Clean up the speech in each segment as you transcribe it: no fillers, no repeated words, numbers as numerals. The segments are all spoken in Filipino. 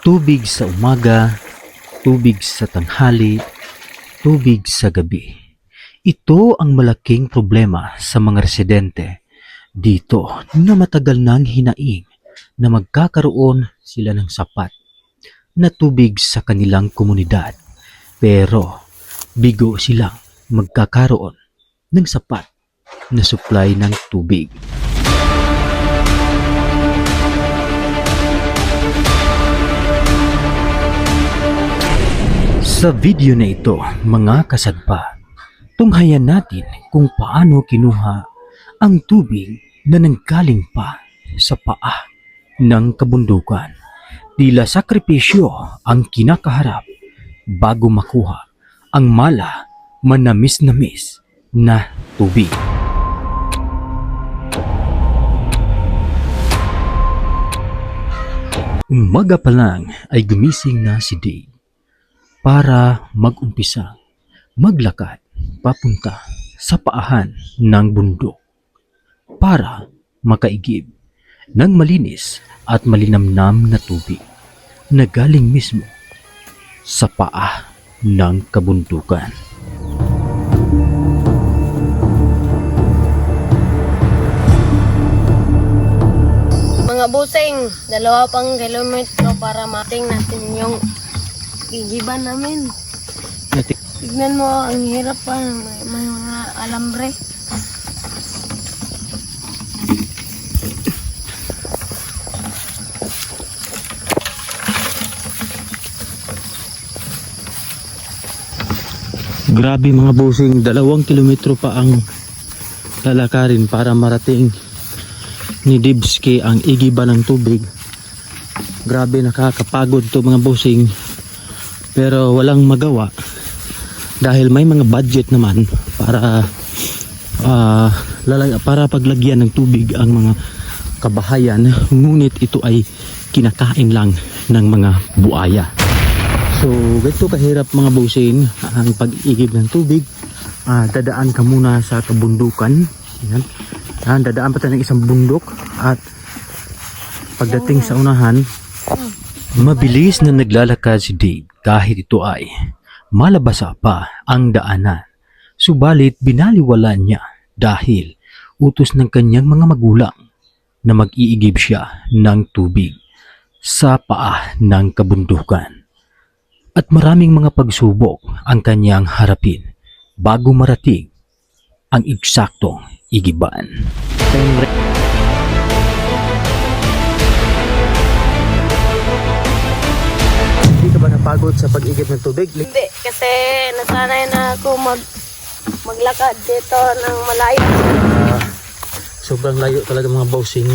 Tubig sa umaga, tubig sa tanghali, tubig sa gabi. Ito ang malaking problema sa mga residente dito na matagal nang hinaing na magkakaroon sila ng sapat na tubig sa kanilang komunidad. Pero bigo silang magkakaroon ng sapat na supply ng tubig. Sa video na ito, mga kasadpa, tunghayan natin kung paano kinuha ang tubig na nanggaling pa sa paa ng kabundukan. Tila sakripisyo ang kinakaharap bago makuha ang manamis-namis na tubig. Umaga pa lang ay gumising na si Dave para mag-umpisa maglakad papunta sa paahan ng bundok para makaigib ng malinis at malinamnam na tubig na galing mismo sa paa ng kabundukan. Mga busing, 2 pang kilometro para mating natin yung igiban namin. Tignan mo, ang hirap pa. May mga alambre. Grabe mga busing, 2 kilometro pa ang lalakarin para marating ni Dibski ang igiban ng tubig. Grabe, nakakapagod to mga busing, pero walang magawa dahil may mga budget naman para paglagyan ng tubig ang mga kabahayan, ngunit ito ay kinakain lang ng mga buaya. So ganito kahirap mga busing ang pag-igib ng tubig. Dadaan ka muna sa kabundukan. Yan. Dadaan pa tayo ng isang bundok at pagdating sa unahan, mabilis na naglalakad si Dave kahit ito ay malabasa pa ang daanan. Subalit binaliwala niya dahil utos ng kanyang mga magulang na mag-iigib siya ng tubig sa paa ng kabundukan. At maraming mga pagsubok ang kanyang harapin bago marating ang eksaktong igiban. Hindi ka ba napagod sa pag-igib ng tubig? Hindi, kasi nasanay na ako maglakad dito ng malayo. Sobrang layo talaga mga bossing.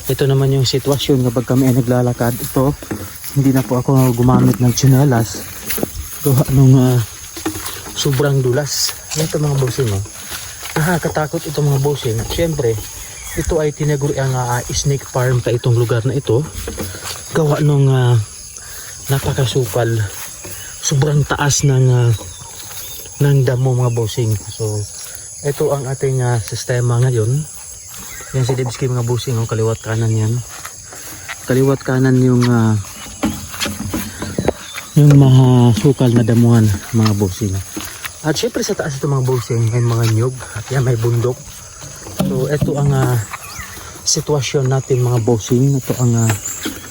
Ito naman yung sitwasyon kapag kami ay naglalakad. Ito, hindi na po ako gumamit ng tsinelas. Gawa nung sobrang dulas. Ito mga bossing. Nakakatakot ito mga bossing. Siyempre, ito ay tinaguriang snake farm ka itong lugar na ito. Gawa nung napakasupal. Sobrang taas ng damo mga bossing. So, ito ang ating sistema ngayon. Yan si Dibski mga bossing, kaliwat kanan yan. Kaliwat kanan yung mahasukal na damuhan mga bossing. At syempre sa taas ito mga bossing, may mga nyug at yan may bundok. So ito ang sitwasyon natin mga bossing. Ito ang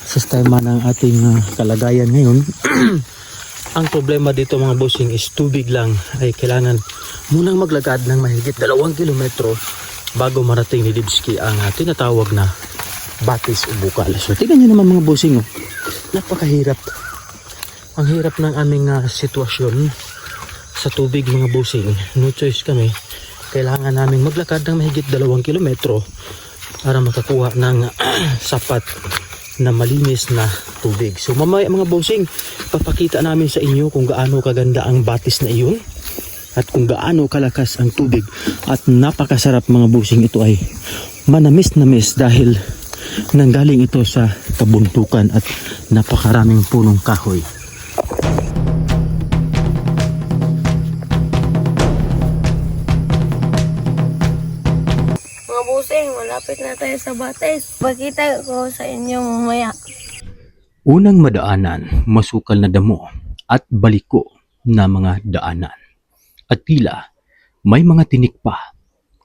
sistema ng ating kalagayan ngayon. Ang problema dito mga bossing is tubig lang ay kailangan munang maglakad ng mahigit 2 kilometro bago marating ni Dibski ang tinatawag na Batis o Bukal. So tingnan nyo naman mga bossing, napakahirap. Ang hirap ng aming sitwasyon sa tubig mga bossing. No choice kami. Kailangan naming maglakad ng mahigit 2 kilometro para makakuha ng sapat na malinis na tubig. So mamaya mga bossing, papakita namin sa inyo kung gaano kaganda ang batis na iyon at kung gaano kalakas ang tubig. At napakasarap mga bossing, ito ay manamis-namis dahil nanggaling ito sa kabundukan at napakaraming punong kahoy. Mga busing, malapit na tayo sa Batis. Pakita ko sa inyo mamaya. Unang madaanan, masukal na damo at baliko na mga daanan. At tila may mga tinik pa,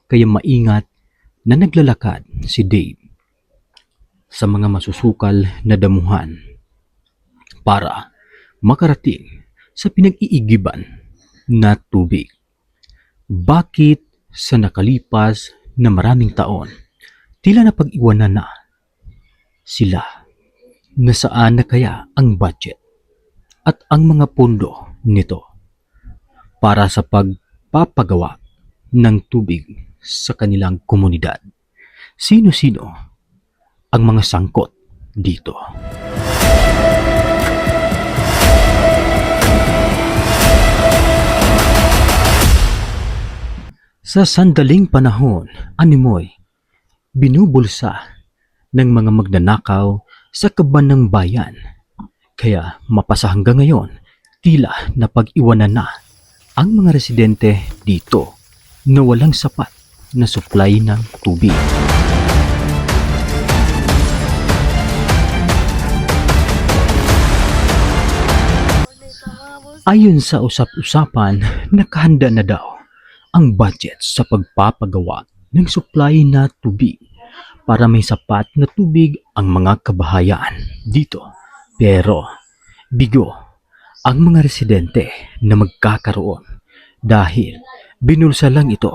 kaya maingat na naglalakad si Dave sa mga masusukal na damuhan para makarating sa pinag-iigiban na tubig. Bakit sa nakalipas na maraming taon, tila napag-iwanan na sila? Nasaan na kaya ang budget at ang mga pondo nito para sa pagpapagawa ng tubig sa kanilang komunidad? Sino-sino ang mga sangkot dito? Sa sandaling panahon, animoy binubulsa ng mga magnanakaw sa kaban ng bayan. Kaya mapasa hanggang ngayon, tila napag-iwanan na ang mga residente dito na walang sapat na supply ng tubig. Ayon sa usap-usapan, nakahanda na daw ang budget sa pagpapagawa ng supply na tubig para may sapat na tubig ang mga kabahayan dito. Pero bigo ang mga residente na magkakaroon dahil binulsa lang ito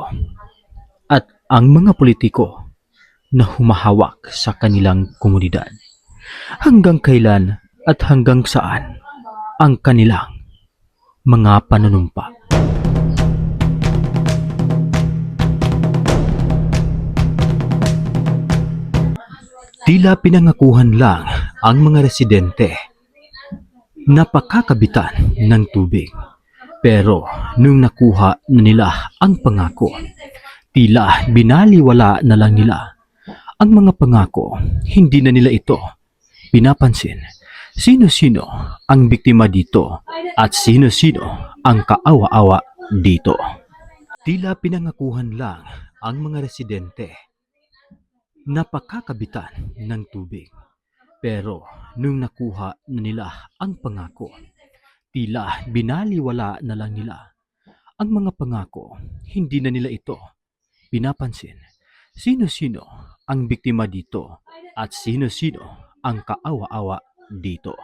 at ang mga politiko na humahawak sa kanilang komunidad. Hanggang kailan at hanggang saan ang kanilang mga panunumpa? Tila pinangakuhan lang ang mga residente na pakakabitan ng tubig. Pero nung nakuha na nila ang pangako, tila binaliwala na lang nila ang mga pangako. Hindi na nila ito pinapansin. Sino-sino ang biktima dito at sino-sino ang kaawa-awa dito? Tila pinangakuhan lang ang mga residente na pakakabitan ng tubig. Pero nung nakuha na nila ang pangako, tila binaliwala na lang nila ang mga pangako. Hindi na nila ito pinapansin. Sino-sino ang biktima dito at sino-sino ang kaawa-awa dito?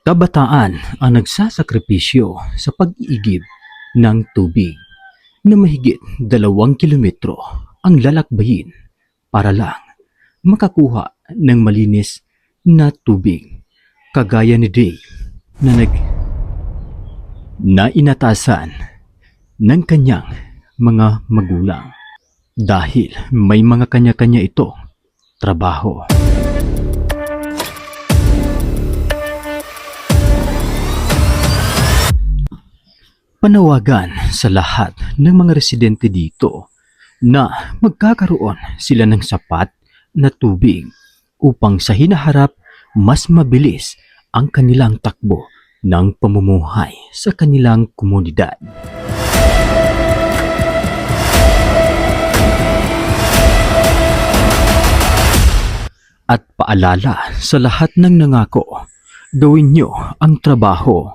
Kabataan ang nagsasakripisyo sa pag-iigib ng tubig na mahigit 2 kilometro ang lalakbayin para lang makakuha ng malinis na tubig. Kagaya ni Dave na inatasan ng kanyang mga magulang dahil may mga kanya-kanya ito trabaho. Panawagan sa lahat ng mga residente dito na magkakaroon sila ng sapat na tubig upang sa hinaharap mas mabilis ang kanilang takbo ng pamumuhay sa kanilang komunidad. At paalala sa lahat ng nangako, gawin nyo ang trabaho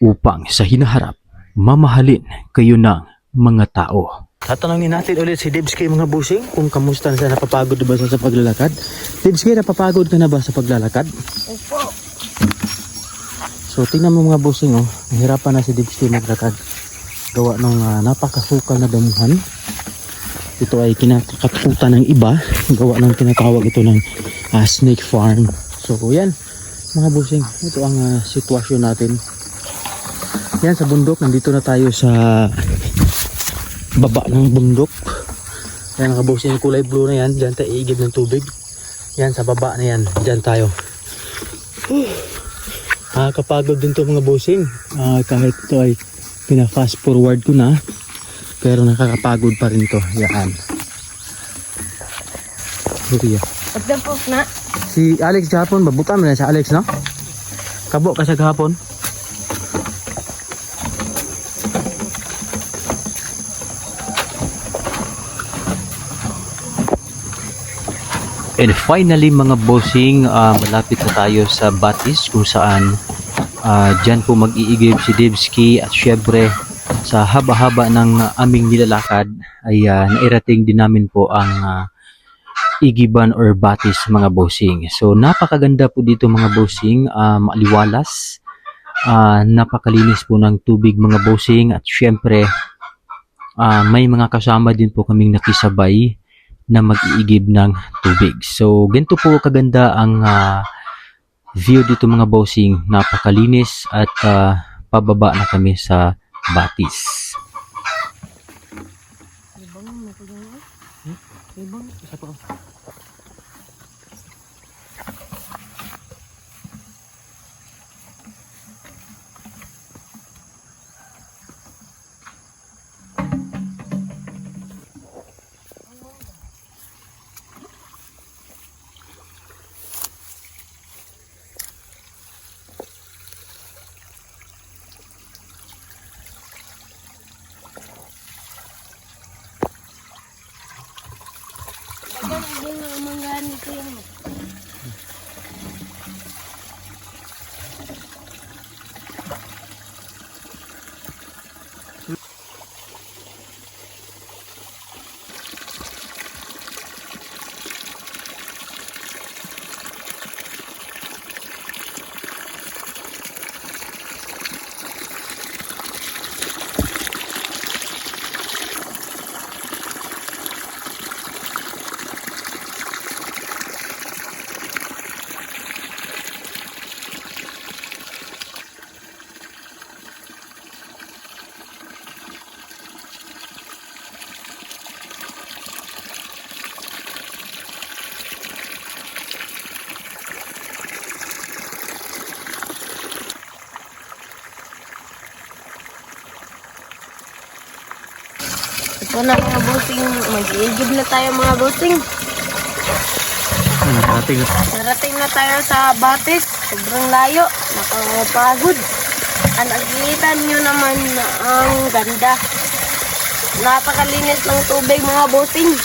upang sa hinaharap mamahalin kayo ng mga tao. Tatanungin natin ulit si Debsky mga busing kung kamusta na siya, napapagod na ba siya sa paglalakad? Debsky, napapagod ka na ba sa paglalakad? Opo. So tingnan mo mga busing, oh, nahirapan na si Debsky maglakad. Gawa ng napakasukal na damuhan. Ito ay kinakatakutan ng iba. Gawa ng tinatawag ito ng snake farm. So yan mga busing, ito ang sitwasyon natin. Yan sa bundok, nandito na tayo sa baba ng bundok. Yan mga boss, yung kulay blue na yan, dyan tayo iigib ng tubig. Yan sa baba na yan, dyan tayo. Kapagod din to mga bossing. Kahit ito ay pina-fast forward ko na, pero nakakapagod pa rin to. Yan. Pagdapos na. Si Alex kahapon, babuta mo na si Alex, no? Kabo ka siya kahapon. And finally mga bossing, malapit na tayo sa Batis kung saan dyan po mag-iigib si Dibski at syempre sa haba-haba ng aming nilalakad ay nairating din namin po ang igiban or Batis mga bossing. So napakaganda po dito mga bossing, maliwalas, napakalinis po ng tubig mga bossing at syempre may mga kasama din po kaming nakisabay na mag-iigib ng tubig. So ganito po kaganda ang view dito mga bossing, napakalinis at pababa na kami sa Batis. Hindi nga manggaan ito yung ito na mga bossing. Mag-iigib na tayo mga bossing. Narating na tayo sa Batis. Sobrang layo. Nakakapagod. Nakikita nyo naman na ang ganda. Napakalinis ng tubig mga bossing.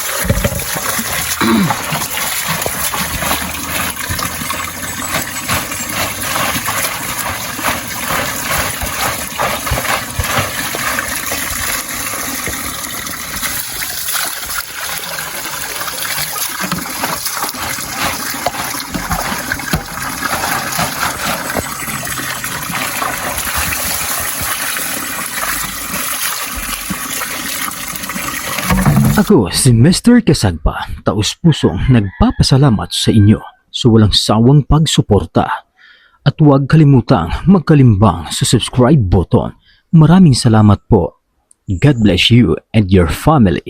Ako si Mr. Kasagpa, taus-pusong nagpapasalamat sa inyo sa walang sawang pagsuporta. At huwag kalimutang magkalimbang sa subscribe button. Maraming salamat po. God bless you and your family.